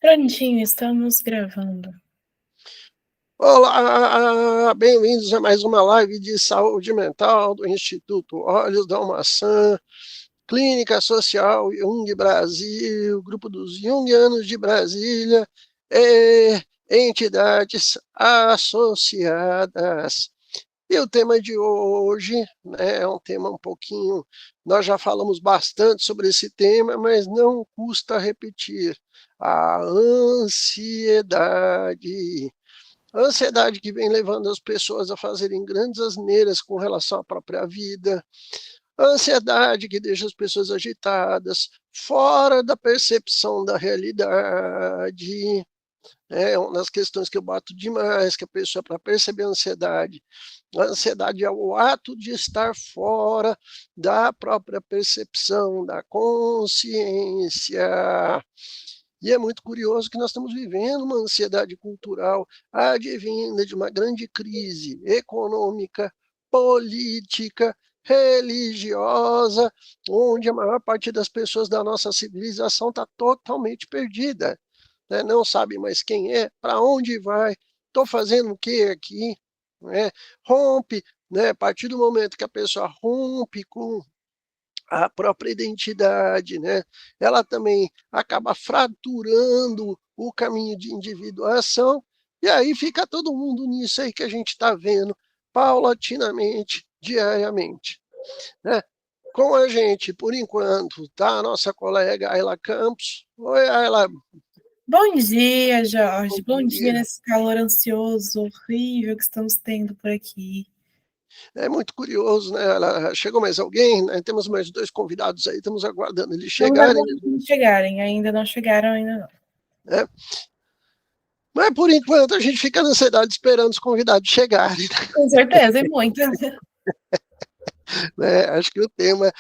Prontinho, estamos gravando. Olá, bem-vindos a mais uma live de saúde mental do Instituto Olhos da Maçã, Clínica Social Jung Brasil, Grupo dos Jungianos de Brasília e entidades associadas. E o tema de hoje, né, é um tema um pouquinho... Nós já falamos bastante sobre esse tema, mas não custa repetir. A ansiedade. A ansiedade que vem levando as pessoas a fazerem grandes asneiras com relação à própria vida. A ansiedade que deixa as pessoas agitadas, fora da percepção da realidade. É uma das questões que eu bato demais, que a pessoa, para perceber a ansiedade é o ato de estar fora da própria percepção, da consciência. E é muito curioso que nós estamos vivendo uma ansiedade cultural advinda de uma grande crise econômica, política, religiosa, onde a maior parte das pessoas da nossa civilização está totalmente perdida, né? Não sabe mais quem é, para onde vai, estou fazendo o que aqui, né? Rompe, né? A partir do momento que a pessoa rompe com a própria identidade, né? Ela também acaba fraturando o caminho de individuação, e aí fica todo mundo nisso aí que a gente está vendo paulatinamente, diariamente, né? Com a gente, por enquanto, está a nossa colega Ayla Campos. Oi, Ayla. Bom dia, Jorge. Bom Bom dia dia. nesse calor ansioso, horrível que estamos tendo por aqui. É muito curioso, né? Chegou mais alguém, né? Temos mais 2 convidados aí, estamos aguardando eles Estamos chegarem, aguardando chegarem, ainda não chegaram, ainda não. né? Mas, por enquanto, a gente fica na ansiedade esperando os convidados chegarem. Com certeza, e muito. Né? Acho que o tema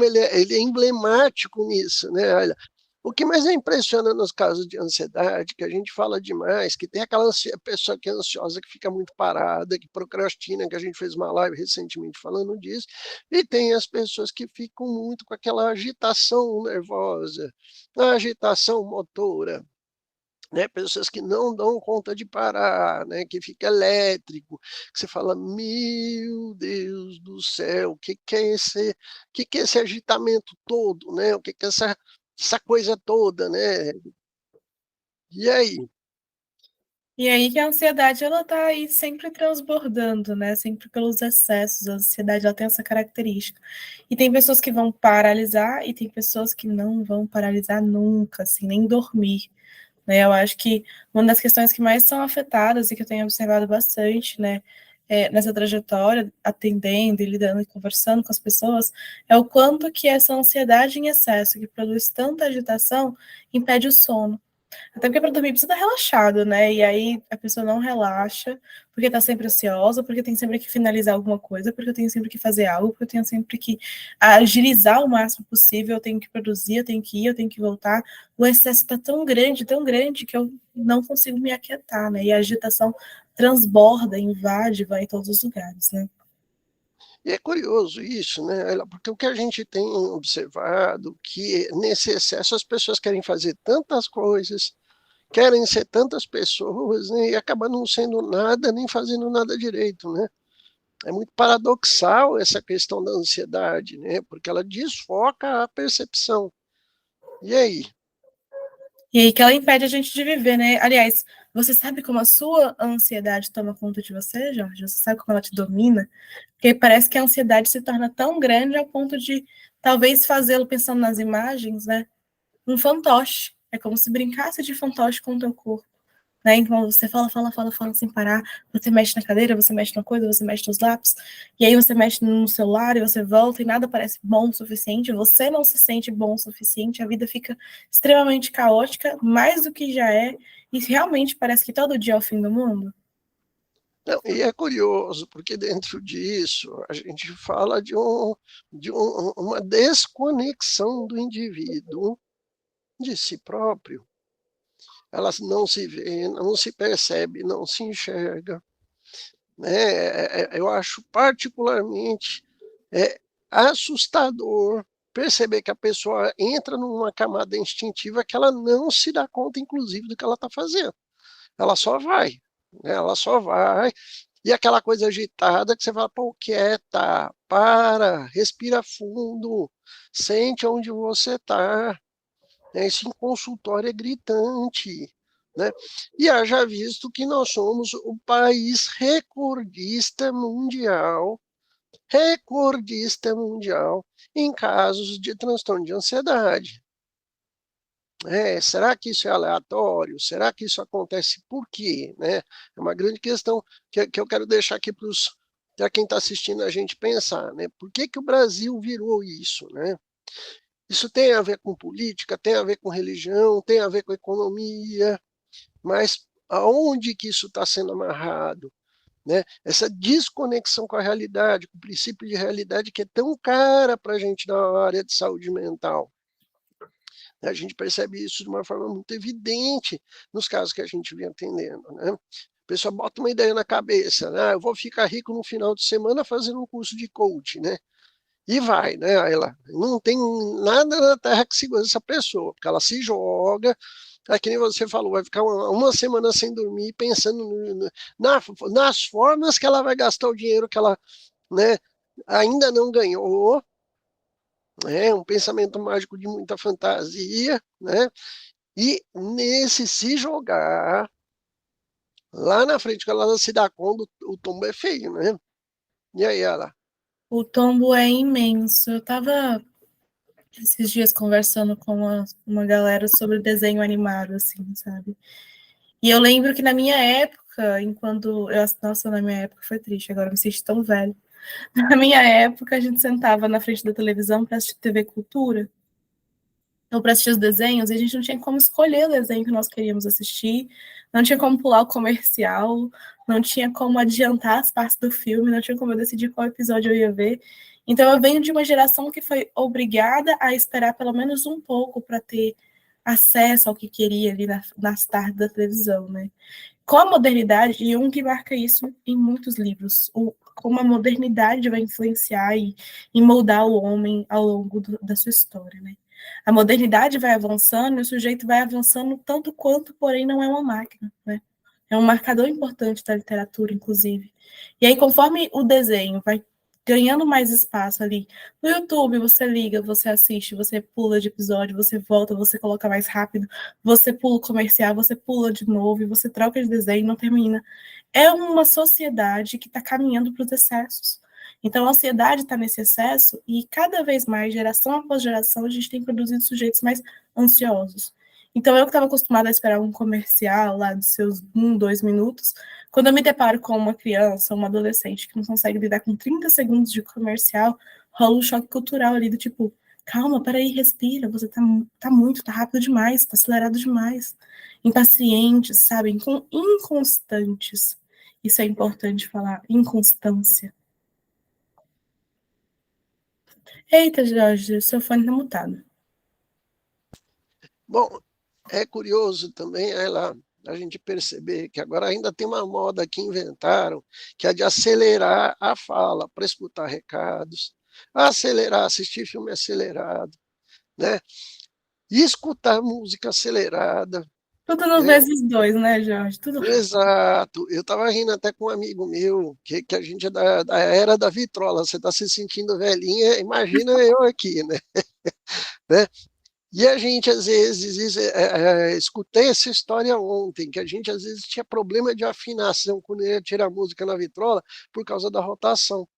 ele é emblemático nisso, né? Olha, o que mais impressiona nos casos de ansiedade, que a gente fala demais, que tem aquela pessoa que é ansiosa, que fica muito parada, que procrastina, que a gente fez uma live recentemente falando disso, e tem as pessoas que ficam muito com aquela agitação nervosa, a agitação motora, né? Pessoas que não dão conta de parar, né? Que fica elétrico, que você fala, meu Deus do céu, o que é esse agitamento todo, né? O que é essa coisa toda, né? E aí? E aí que a ansiedade, ela tá aí sempre transbordando, né? Sempre pelos excessos. A ansiedade, ela tem essa característica. E tem pessoas que vão paralisar e tem pessoas que não vão paralisar nunca, assim, nem dormir. Né? Eu acho que uma das questões que mais são afetadas e que eu tenho observado bastante, né, nessa trajetória, atendendo e lidando e conversando com as pessoas, é o quanto que essa ansiedade em excesso, que produz tanta agitação, impede o sono. Até porque para dormir precisa estar relaxado, né? E aí a pessoa não relaxa, porque está sempre ansiosa, porque tem sempre que finalizar alguma coisa, porque eu tenho sempre que fazer algo, porque eu tenho sempre que agilizar o máximo possível, eu tenho que produzir, eu tenho que ir, eu tenho que voltar. O excesso está tão grande que eu não consigo me aquietar, né? E a agitação transborda, invade, vai em todos os lugares, né? E é curioso isso, né? Porque o que a gente tem observado, que nesse excesso as pessoas querem fazer tantas coisas, querem ser tantas pessoas, né? E acabam não sendo nada, nem fazendo nada direito, né? É muito paradoxal essa questão da ansiedade, né? Porque ela desfoca a percepção. E aí? E aí que ela impede a gente de viver, né? Aliás, você sabe como a sua ansiedade toma conta de você, Jorge? Você sabe como ela te domina? Porque parece que a ansiedade se torna tão grande ao ponto de talvez fazê-lo pensando nas imagens, né? Um fantoche. É como se brincasse de fantoche com o teu corpo. Né? Então você fala sem parar, você mexe na cadeira, você mexe na coisa, você mexe nos lápis, e aí você mexe no celular e você volta e nada parece bom o suficiente, você não se sente bom o suficiente, a vida fica extremamente caótica, mais do que já é, e realmente parece que todo dia é o fim do mundo. Não, e é curioso, porque dentro disso a gente fala de uma desconexão do indivíduo de si próprio. Ela não se vê, não se percebe, não se enxerga, né? Eu acho particularmente assustador perceber que a pessoa entra numa camada instintiva que ela não se dá conta, inclusive, do que ela está fazendo. Ela só vai, né? Ela só vai. E aquela coisa agitada que você fala, pô, quieta, para, respira fundo, sente onde você está. Esse consultório é gritante. Né? E haja visto que nós somos o país recordista mundial em casos de transtorno de ansiedade. Será que isso é aleatório? Será que isso acontece por quê? Né? É uma grande questão que eu quero deixar aqui para quem está assistindo a gente pensar. Né? Por que o Brasil virou isso? Né? Isso tem a ver com política, tem a ver com religião, tem a ver com economia, mas aonde que isso está sendo amarrado? Né? Essa desconexão com a realidade, com o princípio de realidade que é tão cara para a gente na área de saúde mental. A gente percebe isso de uma forma muito evidente nos casos que a gente vem atendendo. Né? A pessoa bota uma ideia na cabeça, né? Eu vou ficar rico no final de semana fazendo um curso de coach, né? E vai, né? Ela não tem nada na terra que segura essa pessoa, porque ela se joga, é que nem você falou, vai ficar uma semana sem dormir, pensando nas formas que ela vai gastar o dinheiro que ela, né, ainda não ganhou, um pensamento mágico de muita fantasia, né? E nesse se jogar, lá na frente, quando ela se dá conta, o tombo é feio, né? E aí ela? O tombo é imenso. Eu estava esses dias conversando com uma galera sobre desenho animado, assim, sabe? E eu lembro que na minha época, enquanto nossa, na minha época foi triste, agora eu me sinto tão velho. Na minha época, a gente sentava na frente da televisão para assistir TV Cultura, ou para assistir os desenhos, e a gente não tinha como escolher o desenho que nós queríamos assistir, não tinha como pular o comercial, não tinha como adiantar as partes do filme, não tinha como eu decidir qual episódio eu ia ver. Então eu venho de uma geração que foi obrigada a esperar pelo menos um pouco para ter acesso ao que queria ali nas tardes da televisão, né? Com a modernidade, Jung marca isso em muitos livros, como a modernidade vai influenciar e moldar o homem ao longo da sua história, né? A modernidade vai avançando e o sujeito vai avançando tanto quanto, porém, não é uma máquina, né? É um marcador importante da literatura, inclusive. E aí, conforme o desenho vai ganhando mais espaço ali, no YouTube você liga, você assiste, você pula de episódio, você volta, você coloca mais rápido, você pula o comercial, você pula de novo e você troca de desenho e não termina. É uma sociedade que está caminhando para os excessos. Então, a ansiedade está nesse excesso e cada vez mais, geração após geração, a gente tem produzido sujeitos mais ansiosos. Então, eu que estava acostumada a esperar um comercial lá dos seus 2 minutos, quando eu me deparo com uma criança, uma adolescente que não consegue lidar com 30 segundos de comercial, rola um choque cultural ali do tipo, calma, peraí, respira, você tá rápido demais, tá acelerado demais. Impacientes, sabe? Inconstantes. Isso é importante falar, inconstância. Eita, Jorge, seu fone tá mutado. Bom, é curioso também a gente perceber que agora ainda tem uma moda que inventaram, que é de acelerar a fala para escutar recados, acelerar, assistir filme acelerado, né? E escutar música acelerada. Tudo no Né? vezes dois, né, Jorge? Tudo rápido. Exato. Eu estava rindo até com um amigo meu, que a gente é da era da vitrola. Você está se sentindo velhinha, imagina eu aqui, né? né? E a gente, às vezes, escutei essa história ontem, que a gente, às vezes, tinha problema de afinação quando ia tirar música na vitrola por causa da rotação.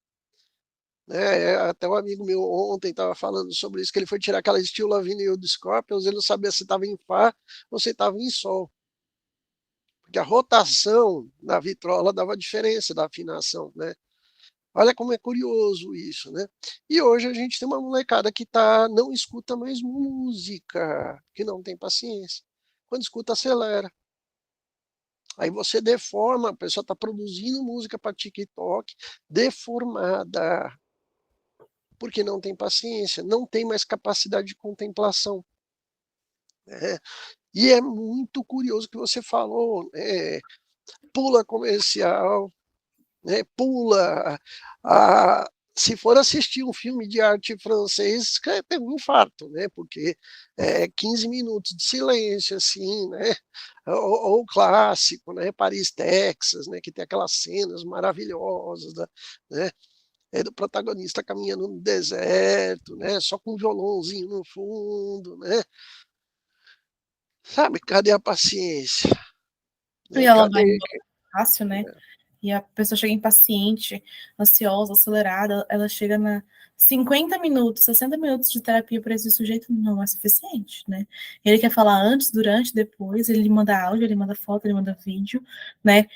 Né? Até um amigo meu ontem estava falando sobre isso, que ele foi tirar aquela Still Loving You do Scorpions, ele não sabia se estava em Fá ou se estava em Sol. Porque a rotação na vitrola dava diferença da afinação, né? Olha como é curioso isso, né? E hoje a gente tem uma molecada que não escuta mais música, que não tem paciência. Quando escuta, acelera. Aí você deforma, a pessoa está produzindo música para TikTok deformada, porque não tem paciência, não tem mais capacidade de contemplação. Né? E é muito curioso que você falou, pula comercial, né? Pula se for assistir um filme de arte francês, tem um infarto, né? Porque é 15 minutos de silêncio, assim, né? Ou o clássico, né? Paris, Texas, né? Que tem aquelas cenas maravilhosas, né? Do protagonista caminhando no deserto, né? Só com um violãozinho no fundo, né? Sabe? Cadê a paciência? E Né? ela vai Cadê? embora fácil, né? E a pessoa chega impaciente, ansiosa, acelerada, ela chega na 50 minutos, 60 minutos de terapia para esse sujeito não é suficiente, né? Ele quer falar antes, durante, depois, ele manda áudio, ele manda foto, ele manda vídeo, né?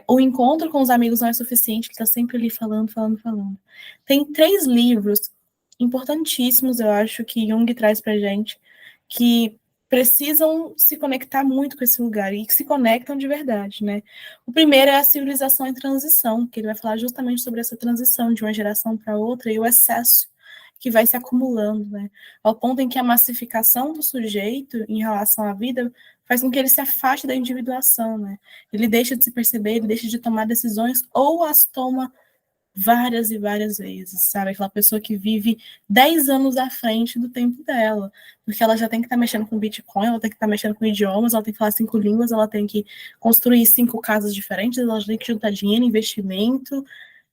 O encontro com os amigos não é suficiente, ele está sempre ali falando, falando, falando. Tem 3 livros importantíssimos, eu acho, que Jung traz pra gente, que precisam se conectar muito com esse lugar e que se conectam de verdade, né? O primeiro é a civilização em transição, que ele vai falar justamente sobre essa transição de uma geração para outra e o excesso que vai se acumulando, né? Ao ponto em que a massificação do sujeito em relação à vida faz com que ele se afaste da individuação, né? Ele deixa de se perceber, ele deixa de tomar decisões ou as toma várias e várias vezes, sabe? Aquela pessoa que vive 10 anos à frente do tempo dela, porque ela já tem que estar mexendo com Bitcoin, ela tem que estar mexendo com idiomas, ela tem que falar 5 línguas, ela tem que construir 5 casas diferentes, ela tem que juntar dinheiro, investimento.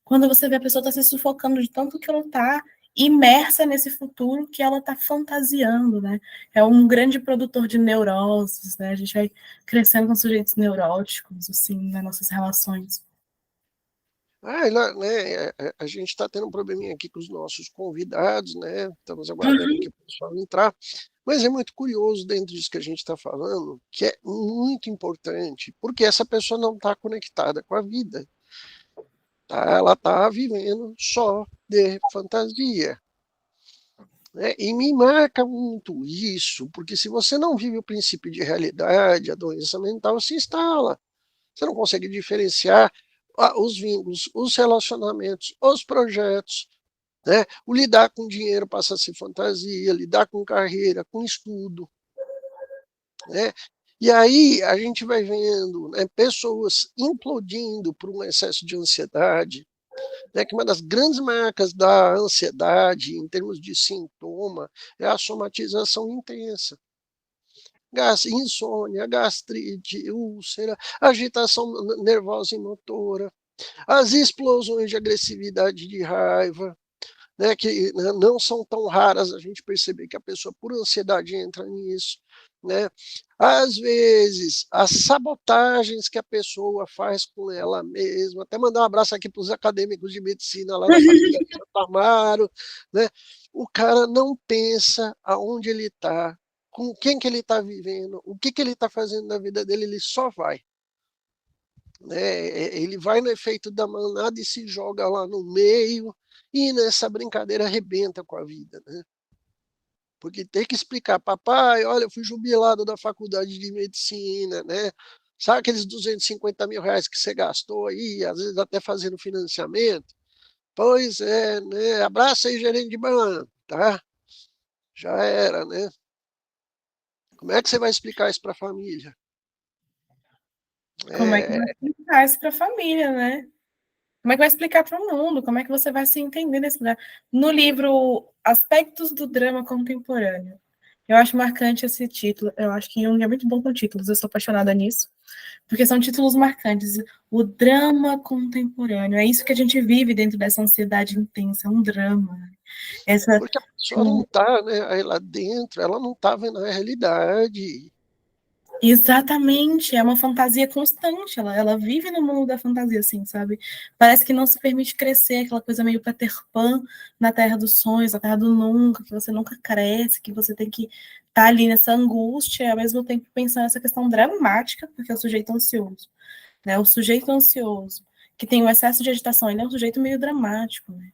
Quando você vê a pessoa está se sufocando de tanto que ela está imersa nesse futuro que ela está fantasiando, né? É um grande produtor de neuroses, né? A gente vai crescendo com sujeitos neuróticos, assim, nas nossas relações. Né, a gente está tendo um probleminha aqui com os nossos convidados, né? Estamos aguardando Uhum. aqui para o pessoal entrar. Mas é muito curioso dentro disso que a gente está falando, que é muito importante, porque essa pessoa não está conectada com a vida. Tá? Ela está vivendo só de fantasia. Né? E me marca muito isso, porque se você não vive o princípio de realidade, a doença mental se instala. Você não consegue diferenciar os vínculos, os relacionamentos, os projetos. Né? O lidar com dinheiro passa a ser fantasia, lidar com carreira, com estudo. Né? E aí a gente vai vendo, né, pessoas implodindo por um excesso de ansiedade, né, que uma das grandes marcas da ansiedade, em termos de sintoma, é a somatização intensa. Insônia, gastrite, úlcera, agitação nervosa e motora, as explosões de agressividade e de raiva, né, que não são tão raras a gente perceber que a pessoa, por ansiedade, entra nisso. Né? Às vezes, as sabotagens que a pessoa faz com ela mesma, até mandar um abraço aqui para os acadêmicos de medicina lá da Faculdade de Santo Amaro, né? O cara não pensa aonde ele está, com quem que ele está vivendo, o que ele está fazendo na vida dele, ele só vai. Né? Ele vai no efeito da manada e se joga lá no meio, e nessa brincadeira arrebenta com a vida. Né? Porque tem que explicar, papai, olha, eu fui jubilado da faculdade de medicina, né? Sabe aqueles 250 mil reais que você gastou aí, às vezes até fazendo financiamento? Pois é, né? Abraça aí, gerente de banco, tá? Já era, né? Como é que você vai explicar isso para a família? Como é que vai É, explicar isso para a família, né? Como é que vai explicar para o mundo? Como é que você vai se entender nesse lugar? No livro Aspectos do Drama Contemporâneo, eu acho marcante esse título. Eu acho que Jung é muito bom com títulos, eu sou apaixonada nisso, porque são títulos marcantes. O drama contemporâneo, é isso que a gente vive dentro dessa ansiedade intensa, é um drama. Né? Essa, porque a pessoa não está, né, aí lá dentro, ela não está vendo a realidade. exatamente, é uma fantasia constante, ela vive no mundo da fantasia, assim, sabe? Parece que não se permite crescer, aquela coisa meio Peter Pan na Terra dos Sonhos, na Terra do Nunca, que você nunca cresce, que você tem que estar ali nessa angústia, e ao mesmo tempo pensando nessa questão dramática, porque é o sujeito ansioso, né? O sujeito ansioso, que tem o excesso de agitação, ele é um sujeito meio dramático, né?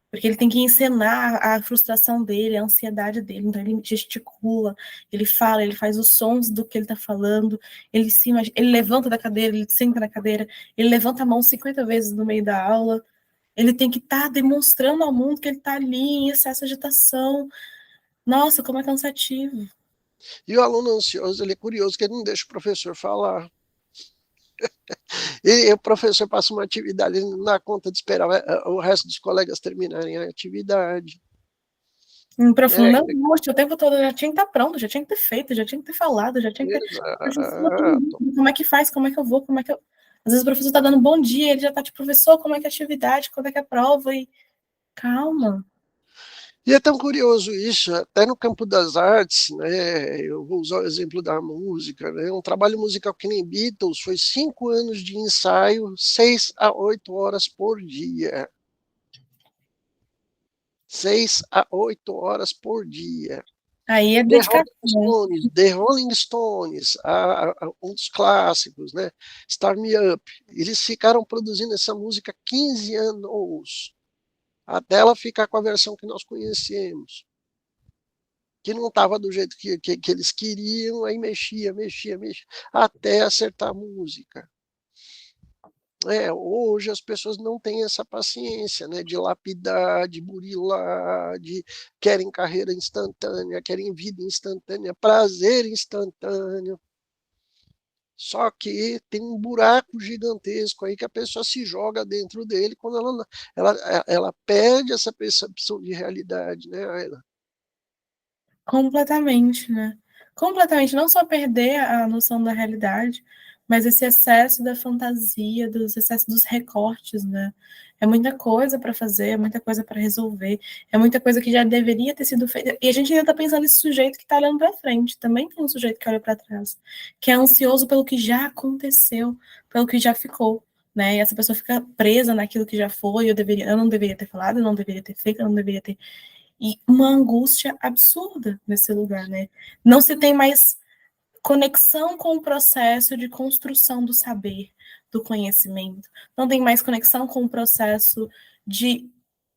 Porque ele tem que encenar a frustração dele, a ansiedade dele. Então ele gesticula, ele fala, ele faz os sons do que ele está falando, ele levanta da cadeira, ele senta na cadeira, ele levanta a mão 50 vezes no meio da aula. Ele tem que estar demonstrando ao mundo que ele está ali em excesso de agitação. Nossa, como é cansativo. E o aluno ansioso, ele é curioso, que ele não deixa o professor falar. E o professor passa uma atividade, ele não dá conta de esperar o resto dos colegas terminarem a atividade. Em profunda angústia, o tempo todo já tinha que estar pronto, já tinha que ter feito, já tinha que ter falado, já tinha que ter. Exato. Como é que faz? Como é que eu vou? Como é que eu. Às vezes o professor está dando bom dia, ele já está tipo, professor, como é que é a atividade, quando é que é a prova? E calma. E é tão curioso isso, até no campo das artes, né? Eu vou usar o exemplo da música, né? Um trabalho musical que nem Beatles foi 5 anos de ensaio, 6 a 8 horas por dia. 6 a 8 horas por dia. Aí é The Rolling dedicação. Stones, The Rolling Stones, um dos clássicos, né? Start Me Up. Eles ficaram produzindo essa música 15 anos, até ela ficar com a versão que nós conhecemos. Que não estava do jeito que eles queriam, aí mexia, até acertar a música. Hoje as pessoas não têm essa paciência, né, de lapidar, de burilar, querem carreira instantânea, querem vida instantânea, prazer instantâneo. Só que tem um buraco gigantesco aí que a pessoa se joga dentro dele quando ela perde essa percepção de realidade, né, Ayla? Completamente, né? Completamente, não só perder a noção da realidade, mas esse excesso da fantasia, dos excessos dos recortes, né? É muita coisa para fazer, é muita coisa para resolver, é muita coisa que já deveria ter sido feita. E a gente ainda está pensando nesse sujeito que está olhando para frente. Também tem um sujeito que olha para trás, que é ansioso pelo que já aconteceu, pelo que já ficou. Né? E essa pessoa fica presa naquilo que já foi, eu não deveria ter falado, eu não deveria ter feito, eu não deveria ter e uma angústia absurda nesse lugar, né? Não se tem mais conexão com o processo de construção do saber, do conhecimento. Não tem mais conexão com o processo de,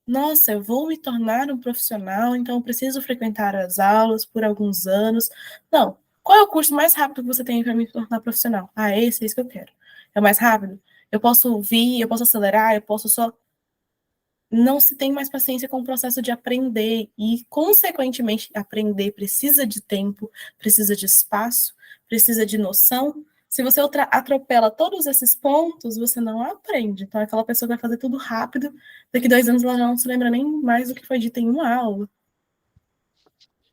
nossa, eu vou me tornar um profissional, então eu preciso frequentar as aulas por alguns anos. Não. Qual é o curso mais rápido que você tem para me tornar profissional? Ah, esse é isso que eu quero. É o mais rápido? Eu posso vir, eu posso acelerar, eu posso só não se tem mais paciência com o processo de aprender e, consequentemente, aprender precisa de tempo, precisa de espaço, precisa de noção. Se você atropela todos esses pontos, você não aprende. Então, aquela pessoa vai fazer tudo rápido, daqui 2 anos ela já não se lembra nem mais do que foi dito em uma aula.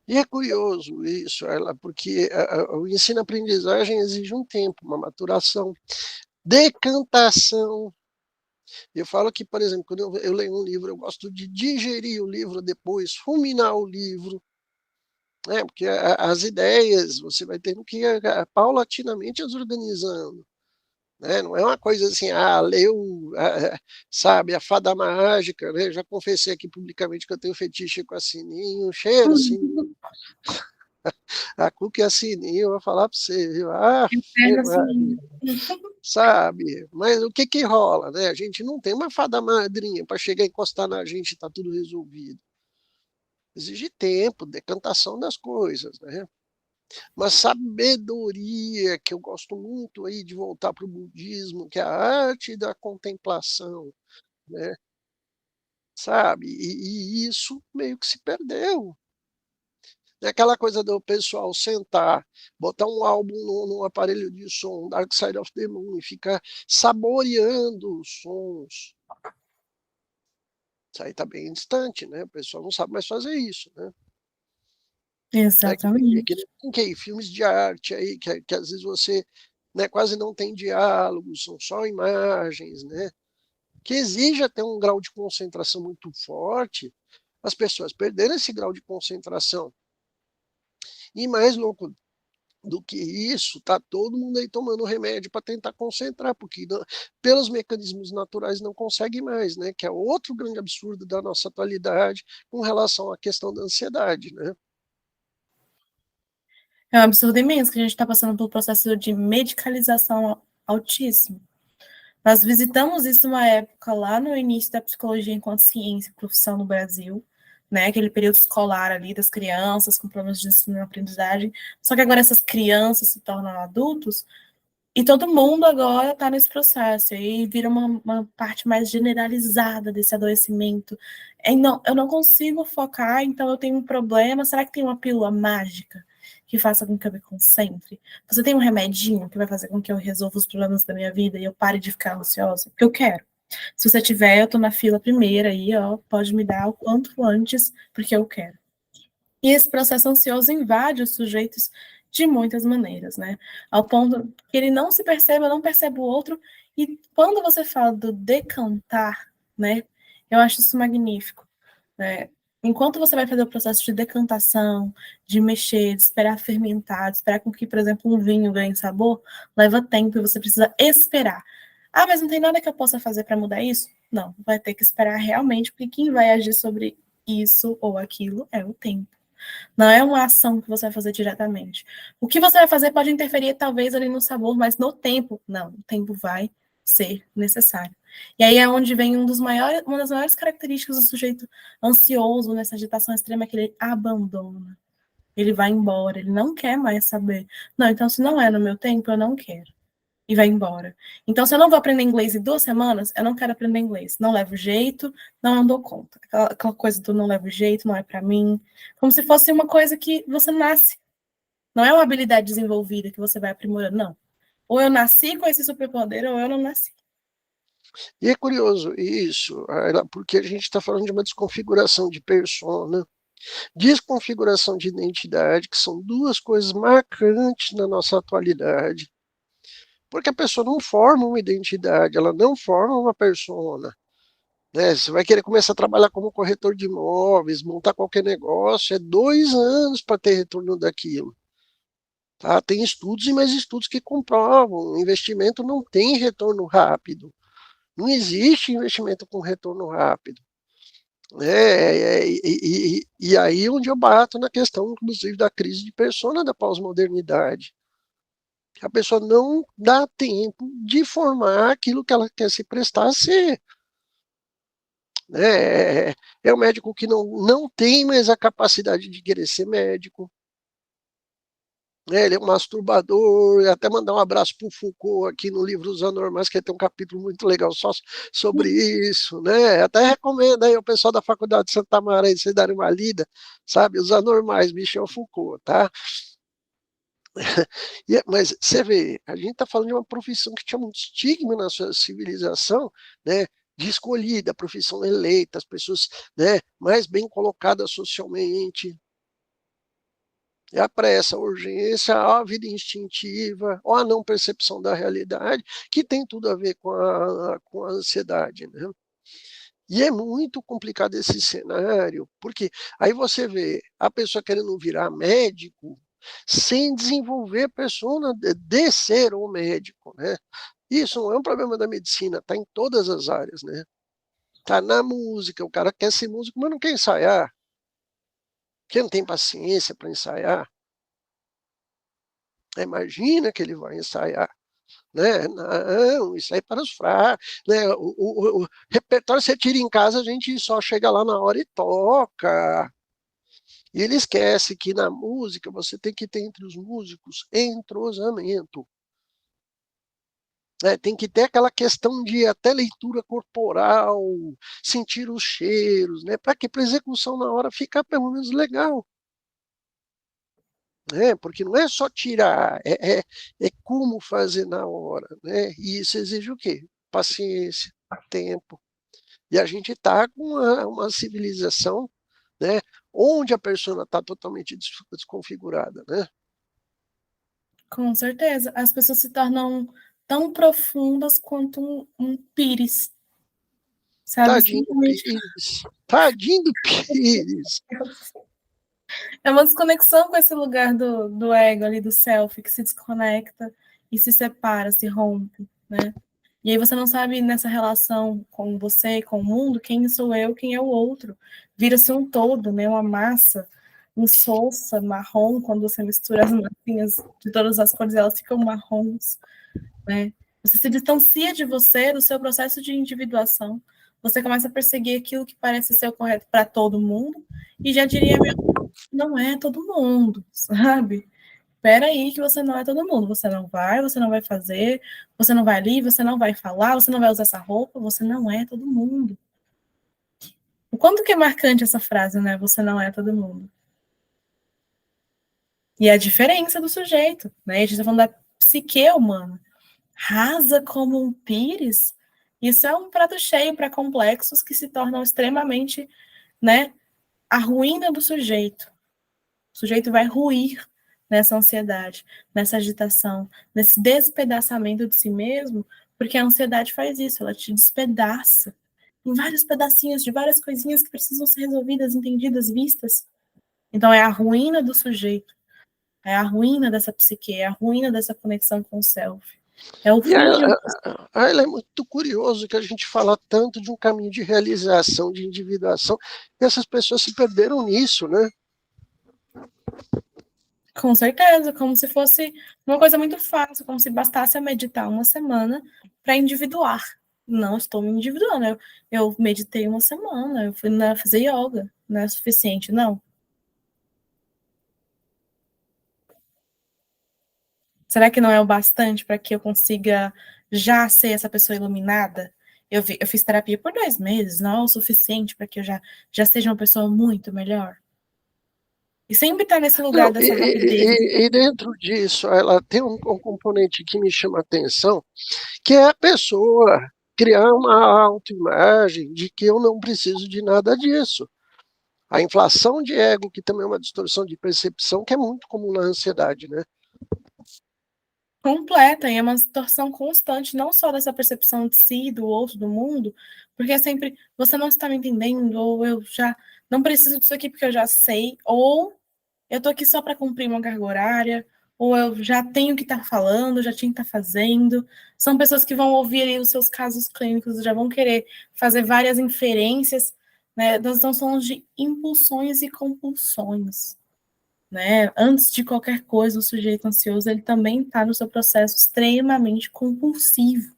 E é curioso isso, porque o ensino-aprendizagem exige um tempo, uma maturação, decantação. Eu falo que, por exemplo, quando eu leio um livro, eu gosto de digerir o livro depois, ruminar o livro, né? Porque as ideias você vai tendo que paulatinamente as organizando. Né? Não é uma coisa assim, leu, sabe, a fada mágica, né? Já confessei aqui publicamente que eu tenho fetiche com a Sininho, cheiro, Sininho. A Cuca e a Sininho, eu vou falar para você, viu? Assim, Sabe? Mas o que que rola, né? A gente não tem uma fada madrinha para chegar e encostar na gente e tá tudo resolvido. Exige tempo, decantação das coisas, né? Uma sabedoria que eu gosto muito aí de voltar para o budismo, que é a arte da contemplação, né? Sabe? E isso meio que se perdeu. É aquela coisa do pessoal sentar, botar um álbum num aparelho de som, Dark Side of the Moon, e ficar saboreando os sons. Isso aí está bem distante, né? O pessoal não sabe mais fazer isso, né? exatamente. Que filmes de arte aí, que às vezes você, né, quase não tem diálogos, são só imagens, né? Que exige até um grau de concentração muito forte, as pessoas perderam esse grau de concentração. E mais louco do que isso, tá todo mundo aí tomando remédio para tentar concentrar, porque não, pelos mecanismos naturais não consegue mais, né? Que é outro grande absurdo da nossa atualidade com relação à questão da ansiedade, né? É um absurdo imenso que a gente está passando pelo processo de medicalização altíssimo. Nós visitamos isso uma época lá no início da psicologia enquanto ciência e profissão no Brasil, né? Aquele período escolar ali das crianças com problemas de ensino e aprendizagem. Só que agora essas crianças se tornam adultos e todo mundo agora está nesse processo. E aí vira uma parte mais generalizada desse adoecimento. Eu não consigo focar, então eu tenho um problema. Será que tem uma pílula mágica que faça com que eu me concentre? Você tem um remedinho que vai fazer com que eu resolva os problemas da minha vida e eu pare de ficar ansiosa? Porque eu quero. Se você tiver, eu tô na fila primeira aí, ó, pode me dar o quanto antes, porque eu quero. E esse processo ansioso invade os sujeitos de muitas maneiras, né? Ao ponto que ele não se perceba, não percebe o outro. E quando você fala do decantar, né? Eu acho isso magnífico, né? Enquanto você vai fazer o processo de decantação, de mexer, de esperar fermentar, de esperar com que, por exemplo, um vinho ganhe sabor, leva tempo e você precisa esperar. Ah, mas não tem nada que eu possa fazer para mudar isso? Não, vai ter que esperar realmente, porque quem vai agir sobre isso ou aquilo é o tempo. Não é uma ação que você vai fazer diretamente. O que você vai fazer pode interferir, talvez, ali no sabor, mas no tempo, não. O tempo vai ser necessário. E aí é onde vem uma das maiores características do sujeito ansioso, nessa agitação extrema, é que ele abandona. Ele vai embora, ele não quer mais saber. Não, então se não é no meu tempo, eu não quero e vai embora. Então, se eu não vou aprender inglês em 2 semanas, eu não quero aprender inglês. Não levo jeito, não dou conta. Aquela coisa do não levo jeito, não é para mim. Como se fosse uma coisa que você nasce. Não é uma habilidade desenvolvida que você vai aprimorando, não. Ou eu nasci com esse superpoder, ou eu não nasci. E é curioso isso, porque a gente está falando de uma desconfiguração de persona, desconfiguração de identidade, que são duas coisas marcantes na nossa atualidade. Porque a pessoa não forma uma identidade, ela não forma uma persona. Né? Você vai querer começar a trabalhar como corretor de imóveis, montar qualquer negócio, é 2 anos para ter retorno daquilo. Tá? Tem estudos e mais estudos que comprovam, o investimento não tem retorno rápido. Não existe investimento com retorno rápido. E aí onde eu bato na questão, inclusive, da crise de persona da pós-modernidade. A pessoa não dá tempo de formar aquilo que ela quer se prestar a ser. É o médico que não tem mais a capacidade de querer ser médico. Ele é um masturbador, até mandar um abraço para o Foucault aqui no livro Os Anormais, que tem um capítulo muito legal só sobre isso, né? Até recomendo aí o pessoal da Faculdade de Santa Maria, vocês darem uma lida, sabe? Os Anormais, Michel Foucault, tá? Mas você vê, a gente está falando de uma profissão que tinha muito estigma na sua civilização, né? De escolhida, profissão eleita, as pessoas, né, mais bem colocadas socialmente. É a pressa, a urgência, a vida instintiva, ou a não percepção da realidade, que tem tudo a ver com a ansiedade. Né? E é muito complicado esse cenário, porque aí você vê a pessoa querendo virar médico sem desenvolver a persona de ser um médico. Né? Isso não é um problema da medicina, está em todas as áreas. Né? Está na música, o cara quer ser músico, mas não quer ensaiar, porque não tem paciência para ensaiar. Imagina que ele vai ensaiar. Né? Não, isso aí é para os fracos. Né? O repertório você tira em casa, a gente só chega lá na hora e toca. E ele esquece que na música você tem que ter entre os músicos entrosamento. Tem que ter aquela questão de até leitura corporal, sentir os cheiros, né? Para que para execução na hora ficar pelo menos legal. Porque não é só tirar, é como fazer na hora. Né? E isso exige o quê? Paciência, tempo. E a gente está com uma civilização, né, onde a persona está totalmente desconfigurada. Né? Com certeza. As pessoas se tornam tão profundas quanto um pires, sabe? Tadinho do Simplesmente Pires. Tadinho do Pires. é uma desconexão com esse lugar do ego ali, do self, que se desconecta e se separa, se rompe, né? E aí você não sabe nessa relação com você, com o mundo, quem sou eu, quem é o outro. Vira-se um todo, né? Uma massa, um insossa, marrom, quando você mistura as massinhas de todas as cores, elas ficam marrons, né? Você se distancia de você, do seu processo de individuação. Você começa a perseguir aquilo que parece ser o correto para todo mundo, e já diria, não é todo mundo, sabe? Espera aí que você não é todo mundo. Você não vai fazer, você não vai ali, você não vai falar, você não vai usar essa roupa, você não é todo mundo. O quanto que é marcante essa frase, né? Você não é todo mundo. E a diferença do sujeito, né? A gente está falando da psique humana. Rasa como um pires, isso é um prato cheio para complexos que se tornam extremamente, né, a ruína do sujeito. O sujeito vai ruir nessa ansiedade, nessa agitação, nesse despedaçamento de si mesmo, porque a ansiedade faz isso, ela te despedaça em vários pedacinhos de várias coisinhas que precisam ser resolvidas, entendidas, vistas. Então é a ruína do sujeito, é a ruína dessa psique, é a ruína dessa conexão com o self. É o E fim de um... ela é muito curioso que a gente fala tanto de um caminho de realização, de individuação, e essas pessoas se perderam nisso, né? Com certeza, como se fosse uma coisa muito fácil, como se bastasse eu meditar uma semana para individuar. Não estou me individuando, eu meditei uma semana, eu fui fazer yoga, não é suficiente, não. Será que não é o bastante para que eu consiga já ser essa pessoa iluminada? Eu fiz terapia por 2 meses, não é o suficiente para que eu já seja uma pessoa muito melhor? E sempre está nesse lugar Não, dessa rapidez. e dentro disso, ela tem um componente que me chama a atenção, que é a pessoa criar uma autoimagem de que eu não preciso de nada disso. A inflação de ego, que também é uma distorção de percepção, que é muito comum na ansiedade, né? Completa, e é uma distorção constante, não só dessa percepção de si, do outro, do mundo, porque é sempre, você não está me entendendo, ou eu já não preciso disso aqui porque eu já sei, ou eu tô aqui só para cumprir uma carga horária, ou eu já tenho que estar falando, já tinha que estar fazendo. São pessoas que vão ouvir ali os seus casos clínicos, já vão querer fazer várias inferências, né? Nós estamos falando de impulsões e compulsões, né? Antes de qualquer coisa, o sujeito ansioso ele também está no seu processo extremamente compulsivo.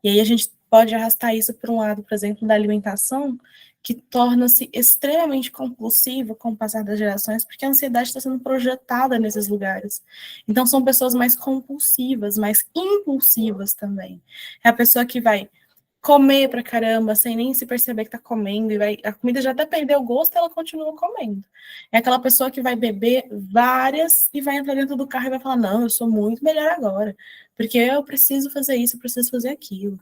E aí a gente pode arrastar isso para um lado, por exemplo, da alimentação, que torna-se extremamente compulsiva com o passar das gerações, porque a ansiedade está sendo projetada nesses lugares. Então são pessoas mais compulsivas, mais impulsivas também. É a pessoa que vai comer pra caramba, sem nem se perceber que tá comendo, e a comida já até perdeu o gosto, ela continua comendo. É aquela pessoa que vai beber várias e vai entrar dentro do carro e vai falar, não, eu sou muito melhor agora, porque eu preciso fazer isso, eu preciso fazer aquilo.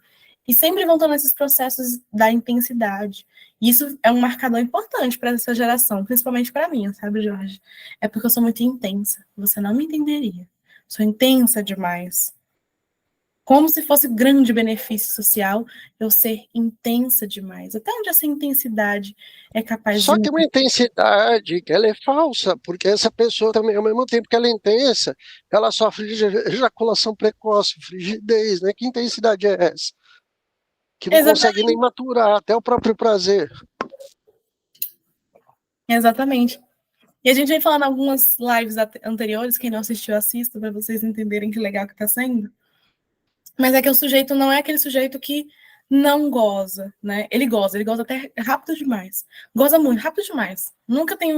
E sempre vão estar nesses processos da intensidade. E isso é um marcador importante para essa geração, principalmente para mim, sabe, Jorge? É porque eu sou muito intensa. Você não me entenderia. Sou intensa demais. Como se fosse grande benefício social eu ser intensa demais. Até onde essa intensidade é capaz de Só que me... uma intensidade que ela é falsa, porque essa pessoa também, ao mesmo tempo que ela é intensa, ela sofre de ejaculação precoce, frigidez, né? Que intensidade é essa? Que não consegue nem Exatamente. maturar até o próprio prazer. Exatamente. E a gente vem falando algumas lives anteriores, quem não assistiu, assista, para vocês entenderem que legal que está sendo. Mas é que o sujeito não é aquele sujeito que não goza, né? Ele goza até rápido demais. Goza muito, rápido demais. Nunca tem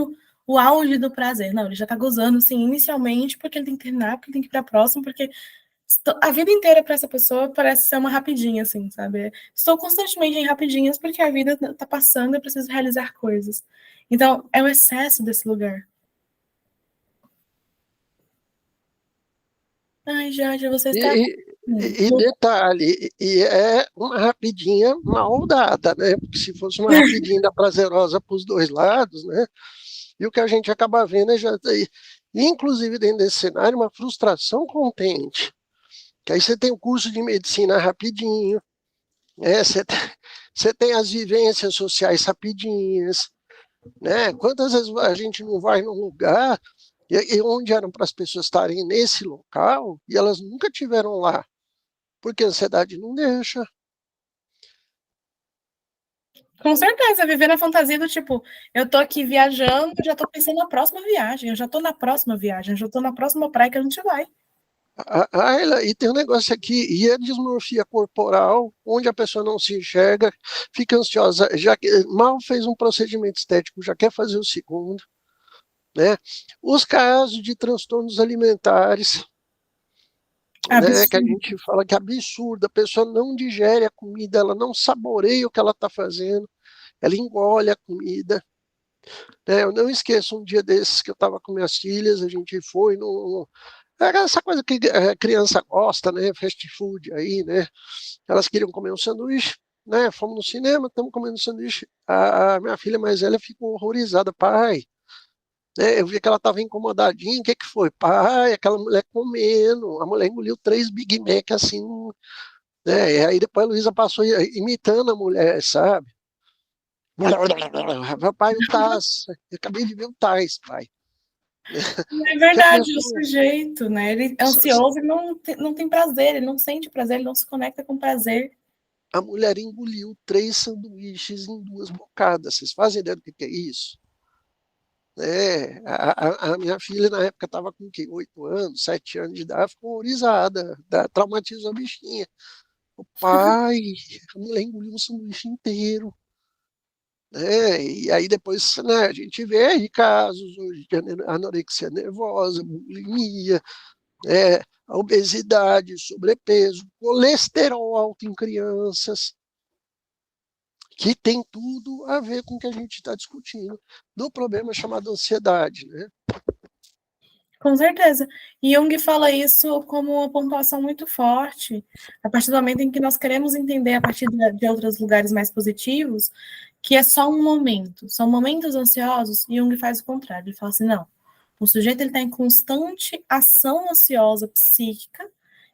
o auge do prazer. Não, ele já tá gozando, assim, inicialmente, porque ele tem que terminar, porque ele tem que ir pra próxima, porque a vida inteira para essa pessoa parece ser uma rapidinha, assim, sabe? Estou constantemente em rapidinhas porque a vida tá passando e eu preciso realizar coisas. Então, é o excesso desse lugar. Ai, Jorge, você está... E detalhe, e é uma rapidinha mal dada, né? Porque se fosse uma rapidinha da prazerosa para os dois lados, né? E o que a gente acaba vendo é já, inclusive dentro desse cenário, uma frustração contente. Que aí você tem o curso de medicina rapidinho, né? Você tem as vivências sociais rapidinhas, né? Quantas vezes a gente não vai num lugar e onde eram para as pessoas estarem nesse local e elas nunca tiveram lá, porque a ansiedade não deixa. Com certeza, viver na fantasia do tipo, eu tô aqui viajando, já tô pensando na próxima viagem, eu já tô na próxima viagem, eu já tô na próxima praia que a gente vai. E tem um negócio aqui, e a dismorfia corporal, onde a pessoa não se enxerga, fica ansiosa, já mal fez um procedimento estético, já quer fazer o segundo, né? Os casos de transtornos alimentares, né, que a Absurdo. gente fala que é absurdo, a pessoa não digere a comida, ela não saboreia o que ela está fazendo, ela engole a comida, Eu não esqueço um dia desses que eu estava com minhas filhas, a gente foi no. Era essa coisa que criança gosta, né? Fast food aí, né? Elas queriam comer um sanduíche, né? Fomos no cinema, estamos comendo um sanduíche. A minha filha mais velha ficou horrorizada. Pai, né? Eu vi que ela estava incomodadinha. O que que foi? Pai, aquela mulher comendo. A mulher engoliu 3 Big Mac assim, né? E aí depois a Luísa passou imitando a mulher, sabe? Pai, o Taz, eu acabei de ver o Taz, pai. É Já verdade, o pensou? sujeito, né? Ele é ansioso e não tem prazer, ele não sente prazer, ele não se conecta com prazer. A mulher engoliu 3 sanduíches em 2 bocadas. Vocês fazem ideia do que é isso? A minha filha, na época, estava com 8 anos, 7 anos de idade, ficou horrorizada, traumatizou a bichinha. O pai, a mulher engoliu um sanduíche inteiro. E aí depois, né, a gente vê aí casos hoje de anorexia nervosa, bulimia, a obesidade, sobrepeso, colesterol alto em crianças, que tem tudo a ver com o que a gente está discutindo do problema chamado ansiedade, né? Com certeza. E Jung fala isso como uma pontuação muito forte, a partir do momento em que nós queremos entender, a partir de outros lugares mais positivos, que é só um momento, são momentos ansiosos, e Jung faz o contrário, ele fala assim, não, o sujeito está em constante ação ansiosa psíquica,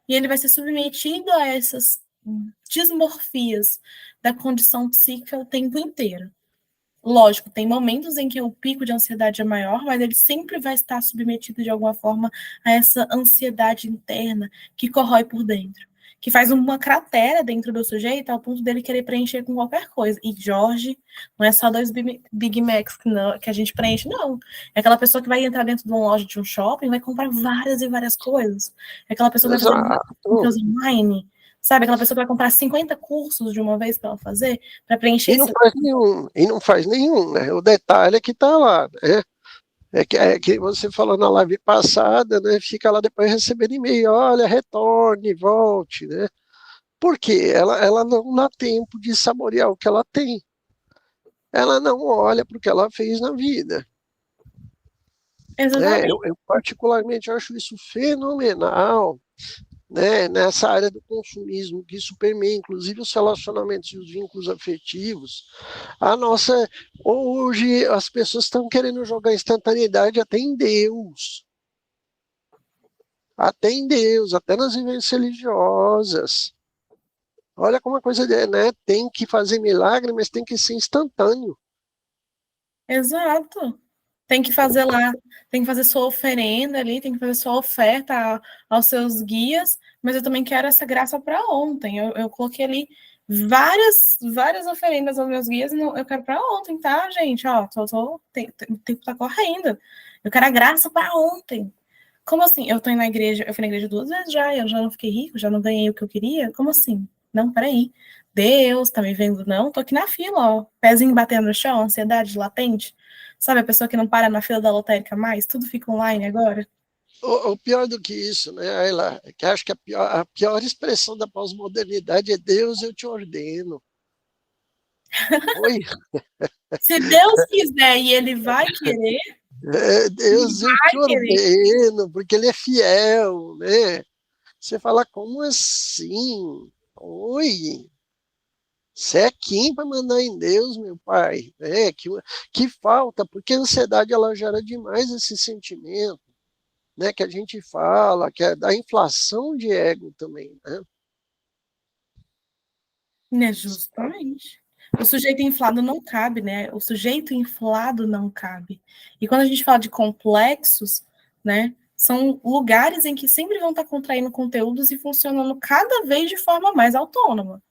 e ele vai ser submetido a essas dismorfias da condição psíquica o tempo inteiro. Lógico, tem momentos em que o pico de ansiedade é maior, mas ele sempre vai estar submetido de alguma forma a essa ansiedade interna que corrói por dentro, que faz uma cratera dentro do sujeito ao ponto dele querer preencher com qualquer coisa. E Jorge, não é só 2 Big Macs que a gente preenche, não. É aquela pessoa que vai entrar dentro de uma loja de um shopping e vai comprar várias e várias coisas. É aquela pessoa que vai fazer Exato. compras online. Sabe, aquela pessoa que vai comprar 50 cursos de uma vez para ela fazer, para preencher E não esse. faz nenhum, e não faz nenhum, né? O detalhe é que está lá, né? É que você falou na live passada, né? Fica lá depois recebendo e-mail, olha, retorne, volte, né? Porque ela não dá tempo de saborear o que ela tem. Ela não olha para o que ela fez na vida. Exatamente. Eu particularmente acho isso fenomenal, né, nessa área do consumismo, que isso permeia inclusive os relacionamentos e os vínculos afetivos. A nossa, hoje as pessoas estão querendo jogar instantaneidade até em Deus, até nas vivências religiosas. Olha como a coisa é, né? Tem que fazer milagre, mas tem que ser instantâneo. Exato. Tem que fazer lá, tem que fazer sua oferenda ali, tem que fazer sua oferta aos seus guias, mas eu também quero essa graça para ontem. Eu coloquei ali várias oferendas aos meus guias, eu quero para ontem, tá, gente? Ó, o tempo tá correndo. Eu quero a graça para ontem. Como assim? Eu tô indo na igreja, eu fui na igreja 2 vezes já, eu já não fiquei rico, já não ganhei o que eu queria? Como assim? Não, peraí. Deus, tá me vendo? Não, tô aqui na fila, ó. Pezinho batendo no chão, ansiedade latente. Sabe, a pessoa que não para na fila da lotérica mais, tudo fica online agora. O pior do que isso, né, Ayla, que acho que a pior expressão da pós-modernidade é Deus, eu te ordeno. Oi? Se Deus quiser e ele vai querer, ele Deus, eu te vai querer. ordeno, porque ele é fiel, né? Você fala, como assim? Oi? Você é quem para mandar em Deus, meu pai? Que falta, porque a ansiedade ela gera demais esse sentimento, né? Que a gente fala, que é da inflação de ego também, né? Né, justamente. O sujeito inflado não cabe, né? O sujeito inflado não cabe. E quando a gente fala de complexos, né, são lugares em que sempre vão estar contraindo conteúdos e funcionando cada vez de forma mais autônoma.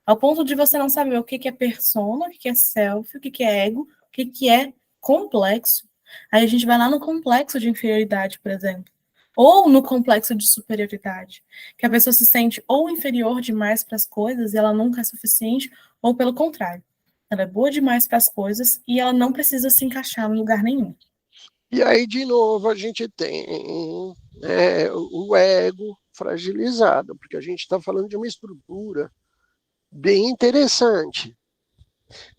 Ao ponto de você não saber o que é persona, o que é self, o que é ego, o que é complexo. Aí a gente vai lá no complexo de inferioridade, por exemplo. Ou no complexo de superioridade, que a pessoa se sente ou inferior demais para as coisas e ela nunca é suficiente, ou pelo contrário, ela é boa demais para as coisas e ela não precisa se encaixar em lugar nenhum. E aí, de novo, a gente tem o ego fragilizado, porque a gente está falando de uma estrutura bem interessante,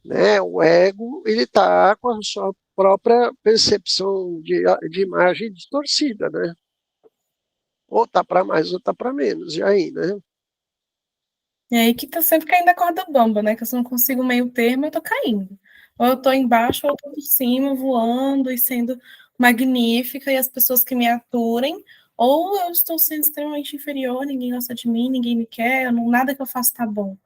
né? O ego ele está com a sua própria percepção de imagem distorcida, né? Ou tá para mais ou tá para menos, e aí, né? E aí que tá sempre caindo a corda bamba, né? Que eu não consigo meio termo, eu tô caindo. Ou eu tô embaixo, ou eu tô por cima, voando e sendo magnífica, e as pessoas que me aturem, ou eu estou sendo extremamente inferior, ninguém gosta de mim, ninguém me quer, nada que eu faço tá bom.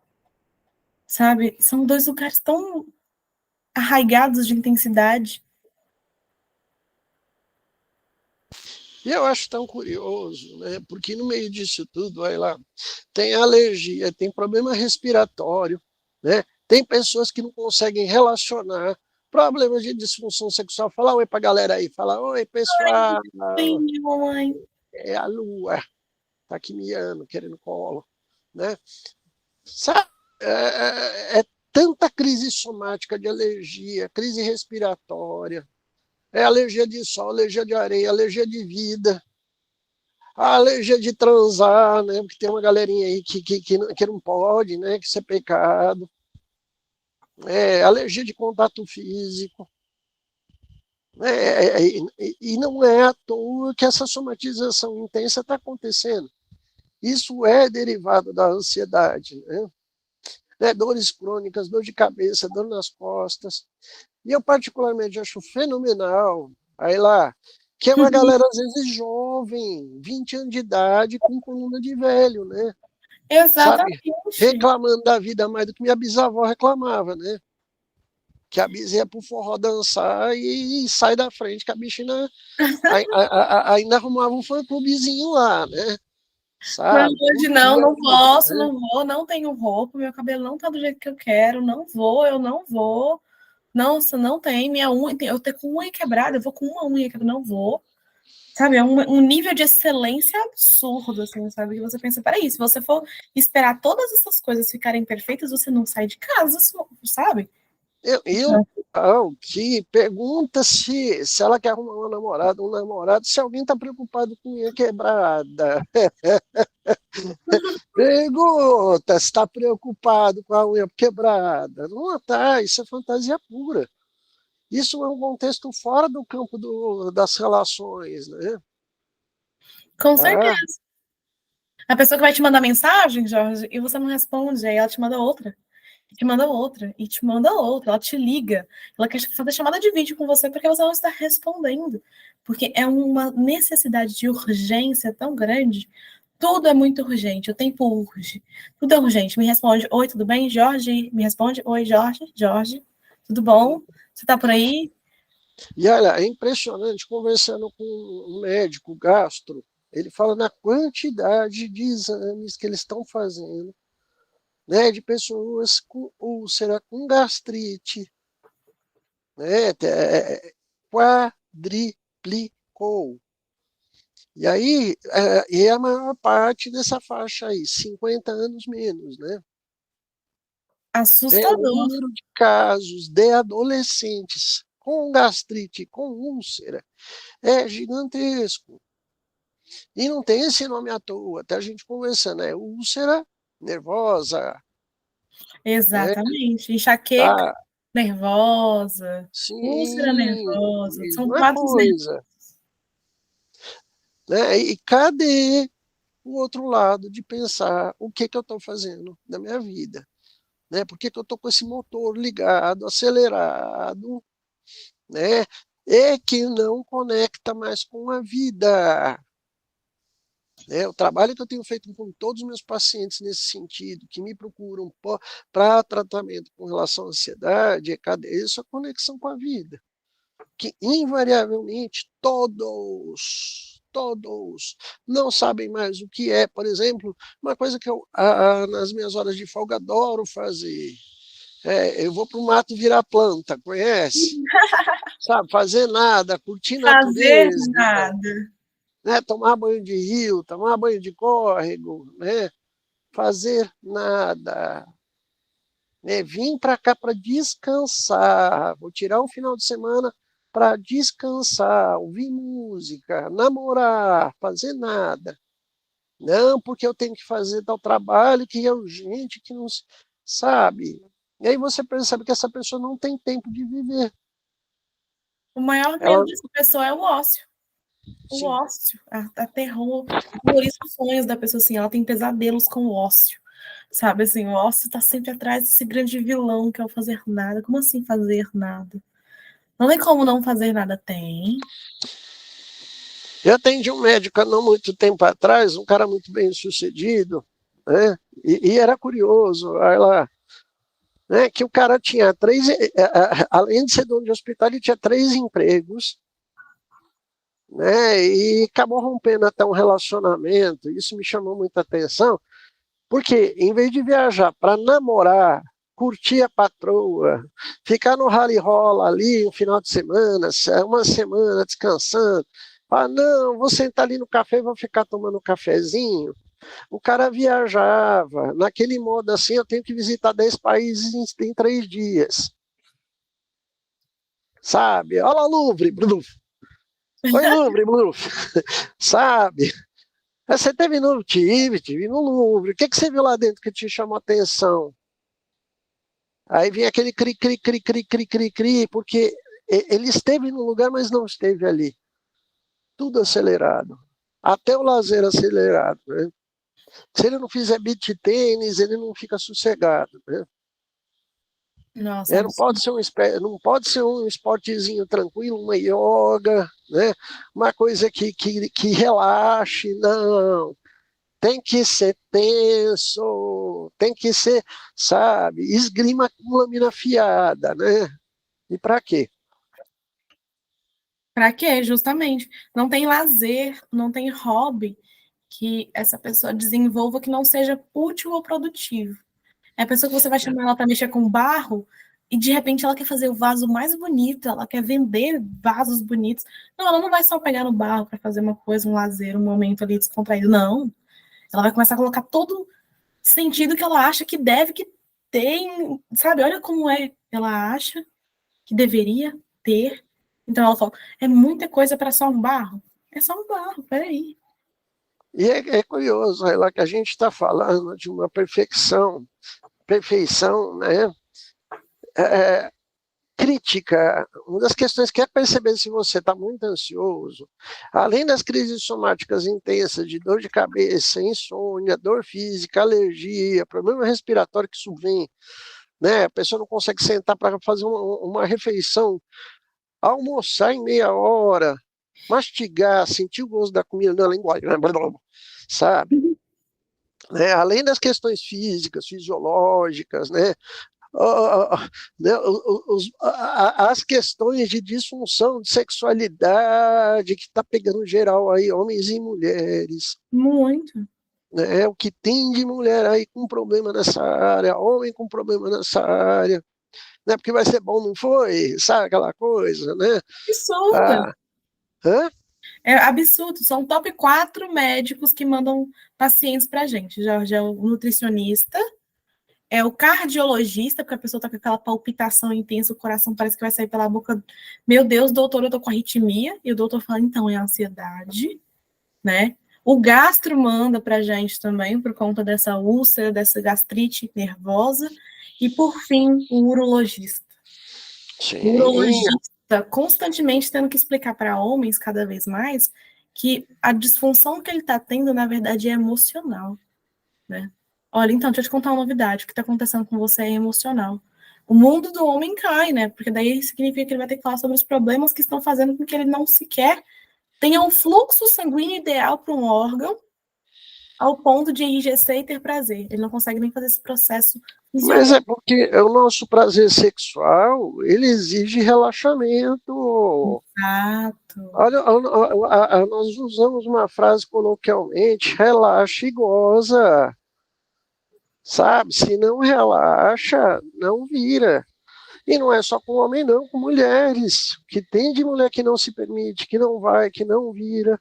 Sabe? São dois lugares tão arraigados de intensidade. E eu acho tão curioso, né? Porque no meio disso tudo, olha lá, tem alergia, tem problema respiratório, né? Tem pessoas que não conseguem relacionar, problemas de disfunção sexual. Fala oi pra galera aí, fala oi pessoal, Sim, minha mamãe. é a lua, tá aqui miando, querendo colo, né? Sabe? É tanta crise somática de alergia, crise respiratória, é alergia de sol, alergia de areia, alergia de vida, a alergia de transar, né? Porque tem uma galerinha aí que não pode, né? Que isso é pecado. Alergia de contato físico. E não é à toa que essa somatização intensa está acontecendo. Isso é derivado da ansiedade, né? Dores crônicas, dor de cabeça, dor nas costas. E eu particularmente acho fenomenal, aí lá, que é uma galera às vezes jovem, 20 anos de idade, com coluna de velho, né? Sabe? Exatamente. Reclamando da vida mais do que minha bisavó reclamava, né? Que a bisa ia pro forró dançar e sai da frente, que a bichinha ainda arrumava um fã-clubezinho lá, né? Mas Sabe? hoje não, Curtia a não vida, posso, né? não vou, não tenho roupa, meu cabelo não tá do jeito que eu quero, não vou, eu não vou. Nossa, não tem, minha unha, eu tenho com unha quebrada, eu vou com uma unha quebrada, não vou. Sabe, é um nível de excelência absurdo, assim, sabe? Que você pensa, peraí, se você for esperar todas essas coisas ficarem perfeitas, você não sai de casa, sabe? Eu que pergunta se ela quer arrumar uma namorada, um namorado, se alguém está preocupado com unha quebrada. Pergunta se está preocupado com a unha quebrada. Não está, isso é fantasia pura. Isso é um contexto fora do campo das relações, né? Com Tá? certeza. A pessoa que vai te mandar mensagem, Jorge, e você não responde, aí ela te manda outra, e te manda outra, e te manda outra, ela te liga, ela quer fazer chamada de vídeo com você porque você não está respondendo. Porque é uma necessidade de urgência tão grande. Tudo é muito urgente, o tempo urge. Tudo é urgente. Me responde, oi, tudo bem? Jorge, me responde, oi, Jorge, Jorge, tudo bom? Você tá por aí? E olha, é impressionante, conversando com um médico gastro, ele fala na quantidade de exames que eles estão fazendo, né, de pessoas com úlcera, com gastrite, né, quadriplicou. E aí, a maior parte dessa faixa aí, 50 anos menos, né? O Assustador. número de casos de adolescentes com gastrite, com úlcera, é gigantesco. E não tem esse nome à toa, até a gente conversando, é úlcera nervosa, né? Exatamente. Enxaqueca Tá? nervosa, úlcera Sim, nervosa, são mesma quadros coisa, né? E cadê o outro lado de pensar o que eu estou fazendo na minha vida? Né? Por que eu estou com esse motor ligado, acelerado, né? E que não conecta mais com a vida. O trabalho que eu tenho feito com todos os meus pacientes nesse sentido, que me procuram para tratamento com relação à ansiedade, cadê essa conexão com a vida? Que invariavelmente todos não sabem mais o que é, por exemplo, uma coisa que eu, nas minhas horas de folga, adoro fazer. Eu vou para o mato virar planta, conhece? Sabe, fazer nada, curtir fazer natureza, nada. né? Tomar banho de rio, tomar banho de córrego, né? Fazer nada. Né? Vim para cá para descansar, vou tirar um final de semana para descansar, ouvir música, namorar, fazer nada. Não, porque eu tenho que fazer tal trabalho que é urgente, que não sabe. E aí você percebe que essa pessoa não tem tempo de viver. O maior Ela, medo dessa pessoa é o ócio. O sim. ócio aterroriza os sonhos da pessoa, assim, ela tem pesadelos com o ócio, sabe, assim, o ócio tá sempre atrás desse grande vilão que é o fazer nada. Como assim fazer nada? Não tem como não fazer nada, tem. Eu atendi um médico há não muito tempo atrás, um cara muito bem sucedido, né? E era curioso, ela, né, que o cara tinha além de ser dono de hospital, ele tinha 3 empregos, né? E acabou rompendo até um relacionamento. Isso me chamou muita atenção, porque em vez de viajar para namorar, curtir a patroa, ficar no rally rola ali um final de semana, uma semana descansando, não, vou sentar ali no café e vou ficar tomando um cafezinho. O cara viajava, naquele modo assim, eu tenho que visitar 10 países em 3 dias. Sabe? Olha lá o Louvre, Bluf. Oi, Louvre, Bluf. Sabe? Você teve no tive no Louvre. O que você viu lá dentro que te chamou a atenção? Aí vinha aquele cri, cri, cri, cri, cri, cri, cri, porque ele esteve no lugar, mas não esteve ali. Tudo acelerado. Até o lazer acelerado. Né? Se ele não fizer beat tênis, ele não fica sossegado. Né? Nossa, é Não pode absurdo. ser não pode ser um esportezinho tranquilo, uma yoga, né? Uma coisa que relaxe, não. Tem que ser tenso, tem que ser, sabe, esgrima com lâmina afiada, né? E para quê? Pra quê? Justamente. Não tem lazer, não tem hobby que essa pessoa desenvolva que não seja útil ou produtivo. É a pessoa que você vai chamar ela para mexer com barro e de repente ela quer fazer o vaso mais bonito, ela quer vender vasos bonitos. Não, ela não vai só pegar no barro para fazer uma coisa, um lazer, um momento ali descontraído. Não. Ela vai começar a colocar todo sentido que ela acha que deve, que tem, sabe? Olha como é, ela acha que deveria ter. Então ela fala, é muita coisa para só um barro. É só um barro, peraí. E é curioso, lá que a gente está falando de uma perfeição, né? É, crítica, uma das questões que é perceber se você está muito ansioso, além das crises somáticas intensas de dor de cabeça, insônia, dor física, alergia, problema respiratório que subvém, né? A pessoa não consegue sentar para fazer uma refeição, almoçar em meia hora, mastigar, sentir o gosto da comida na linguagem, sabe? Né? Além das questões físicas, fisiológicas, né? Né, as questões de disfunção de sexualidade que está pegando geral aí, homens e mulheres. Muito. Né, o que tem de mulher aí com problema nessa área, homem com problema nessa área, né, porque vai ser bom, não foi? Sabe aquela coisa, né? Absurdo. Ah, hã? É absurdo. São top 4 médicos que mandam pacientes pra gente. Já é o nutricionista, é o cardiologista, porque a pessoa tá com aquela palpitação intensa, o coração parece que vai sair pela boca. Meu Deus, doutor, eu tô com arritmia. E o doutor fala, então, é ansiedade, né? O gastro manda pra gente também, por conta dessa úlcera, dessa gastrite nervosa. E, por fim, o urologista. O Sim, urologista constantemente tendo que explicar para homens, cada vez mais, que a disfunção que ele está tendo, na verdade, é emocional, né? Olha, então, deixa eu te contar uma novidade. O que está acontecendo com você é emocional. O mundo do homem cai, né? Porque daí significa que ele vai ter que falar sobre os problemas que estão fazendo com que ele não sequer tenha um fluxo sanguíneo ideal para um órgão ao ponto de enrijecer e ter prazer. Ele não consegue nem fazer esse processo mas é fisiológico. porque o nosso prazer sexual, ele exige relaxamento. Exato. Olha, nós usamos uma frase coloquialmente, relaxa e goza, sabe? Se não relaxa, não vira. E não é só com homem, não, com mulheres. Que tem de mulher que não se permite, que não vai, que não vira.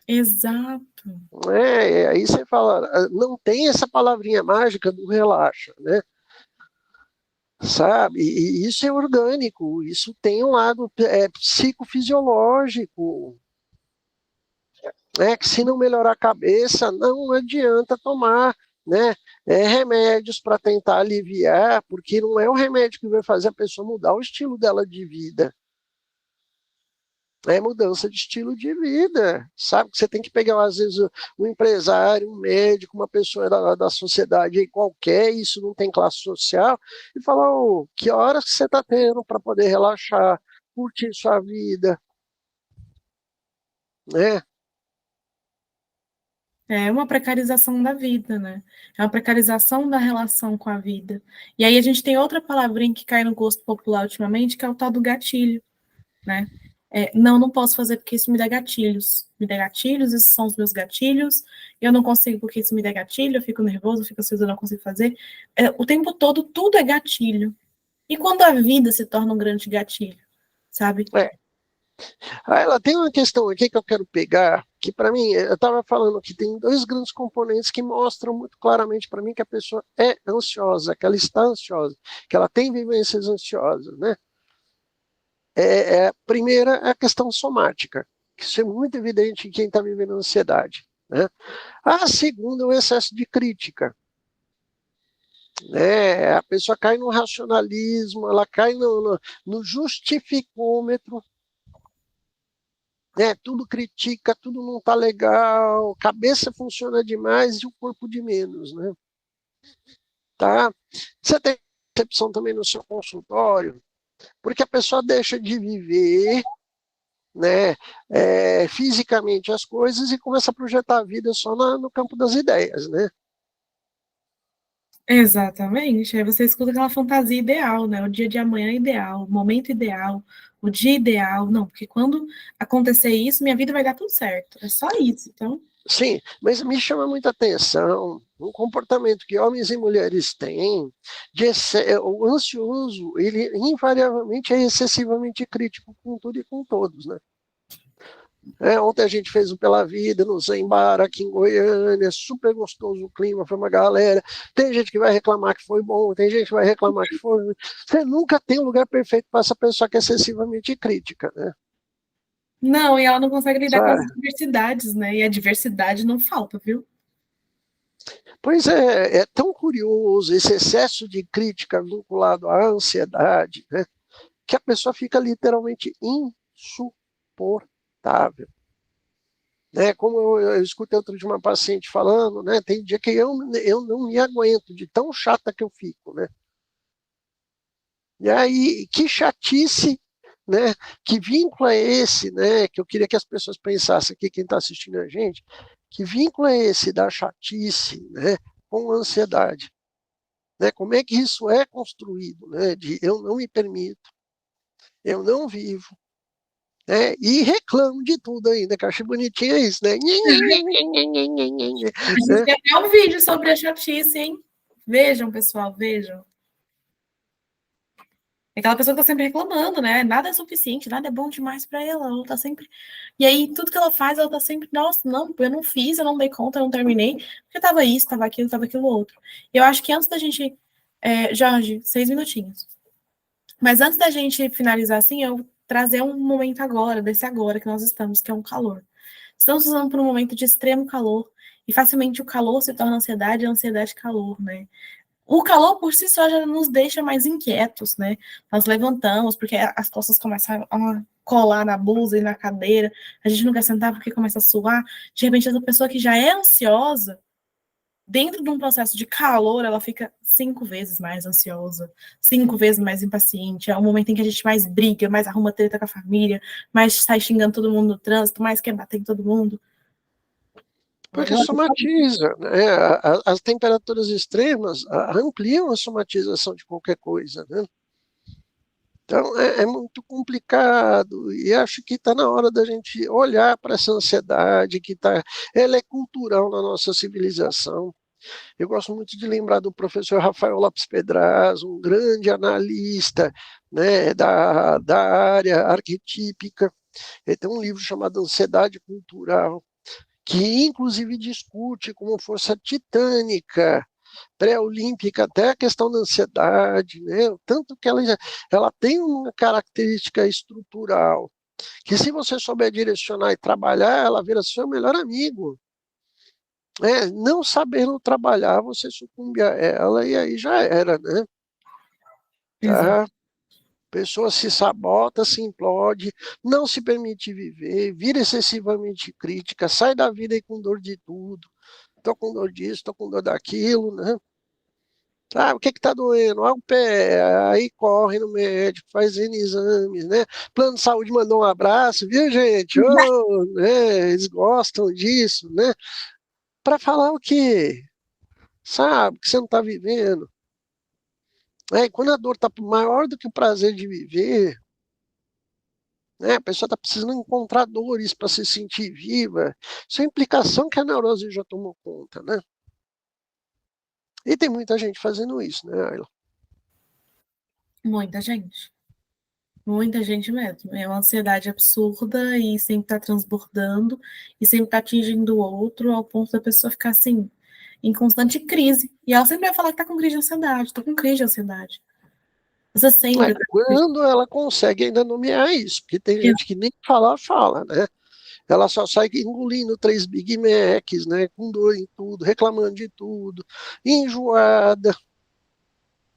Exato. Né? Aí você fala, não tem essa palavrinha mágica do relaxa, né? Sabe? E isso é orgânico, isso tem um lado psicofisiológico, né? Que se não melhorar a cabeça, não adianta tomar, né? Remédios para tentar aliviar, porque não é o remédio que vai fazer a pessoa mudar o estilo dela de vida. É mudança de estilo de vida, sabe? Que você tem que pegar, às vezes, um empresário, um médico, uma pessoa da sociedade aí qualquer, isso não tem classe social, e falar, oh, que horas que você está tendo para poder relaxar, curtir sua vida, né? É uma precarização da vida, né? É uma precarização da relação com a vida. E aí a gente tem outra palavrinha que cai no gosto popular ultimamente, que é o tal do gatilho, né? Não, não posso fazer porque isso me dá gatilhos. Me dá gatilhos, esses são os meus gatilhos. Eu não consigo porque isso me dá gatilho, eu fico nervoso, eu fico ansioso, eu não consigo fazer. O tempo todo, tudo é gatilho. E quando a vida se torna um grande gatilho, sabe? É. Ela tem uma questão aqui que eu quero pegar, que para mim, eu estava falando que tem dois grandes componentes que mostram muito claramente para mim que a pessoa é ansiosa, que ela está ansiosa, que ela tem vivências ansiosas, né? A primeira é a questão somática, que isso é muito evidente em quem está vivendo ansiedade, né? A segunda é o excesso de crítica, né? A pessoa cai no racionalismo, ela cai no justificômetro, né? Tudo critica, tudo não está legal, cabeça funciona demais e o corpo de menos, né? Tá? Você tem percepção também no seu consultório, porque a pessoa deixa de viver, né, fisicamente as coisas e começa a projetar a vida só no campo das ideias, né? Exatamente. Aí você escuta aquela fantasia ideal, né? O dia de amanhã ideal, o momento ideal, o dia ideal. Não, porque quando acontecer isso, minha vida vai dar tudo certo. É só isso. Então, Sim, mas me chama muita atenção um comportamento que homens e mulheres têm o ansioso, ele invariavelmente é excessivamente crítico com tudo e com todos, né? Ontem a gente fez o Pela Vida no Zembar aqui em Goiânia, super gostoso o clima, foi uma galera. Tem gente que vai reclamar que foi bom, tem gente que vai reclamar que foi. Você nunca tem um lugar perfeito para essa pessoa que é excessivamente crítica, né? não, e ela não consegue lidar com as Sabe? diversidades, né? E a diversidade não falta, viu? Pois é tão curioso esse excesso de crítica vinculado à ansiedade, né? Que a pessoa fica literalmente insuportável. Né, como eu escutei outro de uma paciente falando, né, tem dia que eu não me aguento de tão chata que eu fico, né? E aí, que chatice, né? Que vínculo é esse, né? Que eu queria que as pessoas pensassem aqui, quem está assistindo a gente, que vínculo é esse da chatice, né? Com a ansiedade, né? Como é que isso é construído, né? De eu não me permito, eu não vivo, né? E reclamo de tudo ainda, que eu acho bonitinho isso, né? A gente Né? tem até um vídeo sobre a chatice, hein? Vejam, pessoal, vejam. É aquela pessoa que tá sempre reclamando, né? Nada é suficiente, nada é bom demais para ela. Ela tá sempre. E aí, tudo que ela faz, ela tá sempre, nossa, não, eu não fiz, eu não dei conta, eu não terminei, porque tava isso, tava aquilo outro. E eu acho que antes da gente. Jorge, 6 minutinhos. Mas antes da gente finalizar assim, eu trazer um momento agora, desse agora que nós estamos, que é um calor. Estamos usando por um momento de extremo calor, e facilmente o calor se torna ansiedade, e a ansiedade calor, né? O calor por si só já nos deixa mais inquietos, né? Nós levantamos porque as costas começam a colar na blusa e na cadeira, a gente não quer sentar porque começa a suar. De repente, essa pessoa que já é ansiosa, dentro de um processo de calor, ela fica 5 vezes mais ansiosa, 5 vezes mais impaciente. É o momento em que a gente mais briga, mais arruma treta com a família, mais sai xingando todo mundo no trânsito, mais quer bater em todo mundo. Porque somatiza, né? As temperaturas extremas ampliam a somatização de qualquer coisa, né? Então é muito complicado e acho que está na hora da gente olhar para essa ansiedade ela é cultural na nossa civilização. Eu gosto muito de lembrar do professor Rafael Lopes Pedraz, um grande analista, né, da área arquetípica. Ele tem um livro chamado Ansiedade Cultural, que inclusive discute como força titânica pré-olímpica até a questão da ansiedade, né? Tanto que ela tem uma característica estrutural, que se você souber direcionar e trabalhar, ela vira seu melhor amigo. Não sabendo trabalhar, você sucumbe a ela e aí já era, né? Exato. Tá? pessoa se sabota, se implode, não se permite viver, vira excessivamente crítica, sai da vida aí com dor de tudo. Estou com dor disso, estou com dor daquilo, né? Ah, o que está doendo? Ah, o pé. Aí corre no médico, faz N exames, né? Plano de saúde mandou um abraço, viu, gente? Oh, né? Eles gostam disso, né? Para falar o quê? Sabe, que você não está vivendo. E quando a dor está maior do que o prazer de viver, né? A pessoa está precisando encontrar dores para se sentir viva. Isso é a implicação que a neurose já tomou conta, né? E tem muita gente fazendo isso, né, Ayla? Muita gente. Muita gente mesmo. É uma ansiedade absurda e sempre está transbordando e sempre está atingindo o outro ao ponto da pessoa ficar assim, em constante crise. E ela sempre vai falar que está com crise de ansiedade, estou com crise de ansiedade. Você sempre está com crise Quando ela consegue ainda nomear isso, porque tem de gente que nem falar fala, né? Ela só sai engolindo 3 Big Macs, né? Com dor em tudo, reclamando de tudo, enjoada.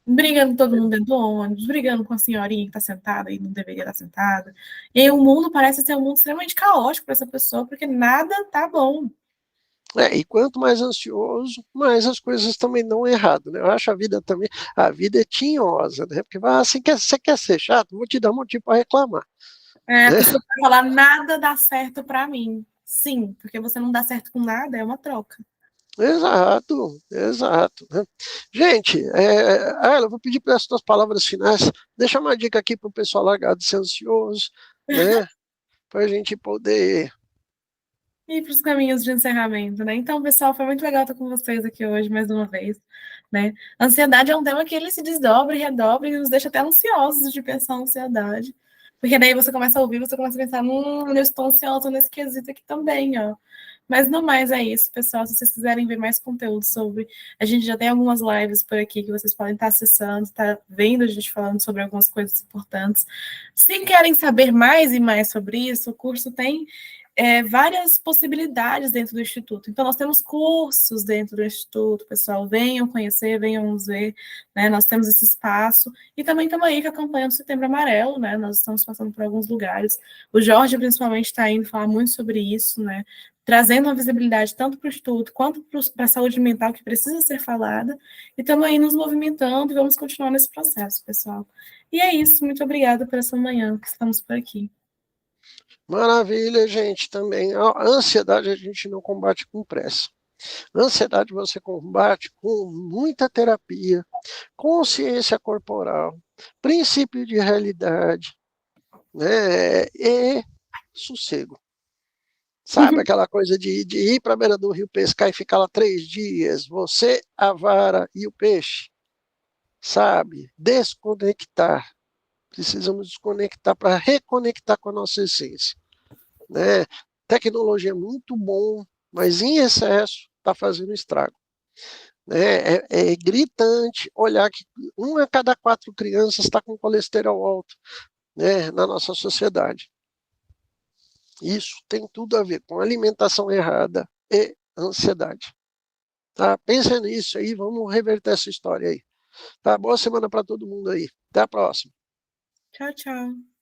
brigando com todo mundo dentro do ônibus, brigando com a senhorinha que está sentada e não deveria estar sentada. E aí o mundo parece ser um mundo extremamente caótico para essa pessoa, porque nada tá bom. E quanto mais ansioso, mais as coisas também dão errado, né? Eu acho a vida também, a vida é tinhosa, né? Porque você quer ser chato, vou te dar motivo para reclamar, É, a né? pessoa vai falar, nada dá certo para mim. Sim, porque você não dá certo com nada, é uma troca. Exato, exato. Né? Gente, eu vou pedir para as tuas palavras finais, deixa uma dica aqui para o pessoal largar de ser ansioso, né? Para a gente poder. E para os caminhos de encerramento, né? Então, pessoal, foi muito legal estar com vocês aqui hoje mais uma vez, né? A ansiedade é um tema que ele se desdobra e redobra e nos deixa até ansiosos de pensar a ansiedade. Porque daí você começa a ouvir, você começa a pensar, eu estou ansiosa nesse quesito aqui também, ó. Mas no mais é isso, pessoal. Se vocês quiserem ver mais conteúdo sobre, a gente já tem algumas lives por aqui que vocês podem estar acessando, estar vendo a gente falando sobre algumas coisas importantes. Se querem saber mais e mais sobre isso, o curso tem várias possibilidades dentro do Instituto. Então, nós temos cursos dentro do Instituto, pessoal, venham conhecer, venham nos ver, né? Nós temos esse espaço, e também estamos aí com a campanha do Setembro Amarelo, né? Nós estamos passando por alguns lugares. O Jorge, principalmente, está indo falar muito sobre isso, né? Trazendo uma visibilidade tanto para o Instituto quanto para a saúde mental, que precisa ser falada, e estamos aí nos movimentando e vamos continuar nesse processo, pessoal. E é isso, muito obrigada por essa manhã que estamos por aqui. Maravilha, gente, também. A ansiedade a gente não combate com pressa. A ansiedade você combate com muita terapia, consciência corporal, princípio de realidade, né? E sossego. Sabe aquela coisa de ir para a beira do rio pescar e ficar lá 3 dias, você, a vara e o peixe, sabe? Desconectar. Precisamos desconectar para reconectar com a nossa essência, né? Tecnologia é muito bom, mas em excesso está fazendo estrago. Né? É gritante olhar que 1 a cada 4 crianças está com colesterol alto, né, na nossa sociedade. Isso tem tudo a ver com alimentação errada e ansiedade. Tá? Pensa nisso aí, vamos reverter essa história aí. Tá? Boa semana para todo mundo aí. Até a próxima. Tchau, tchau.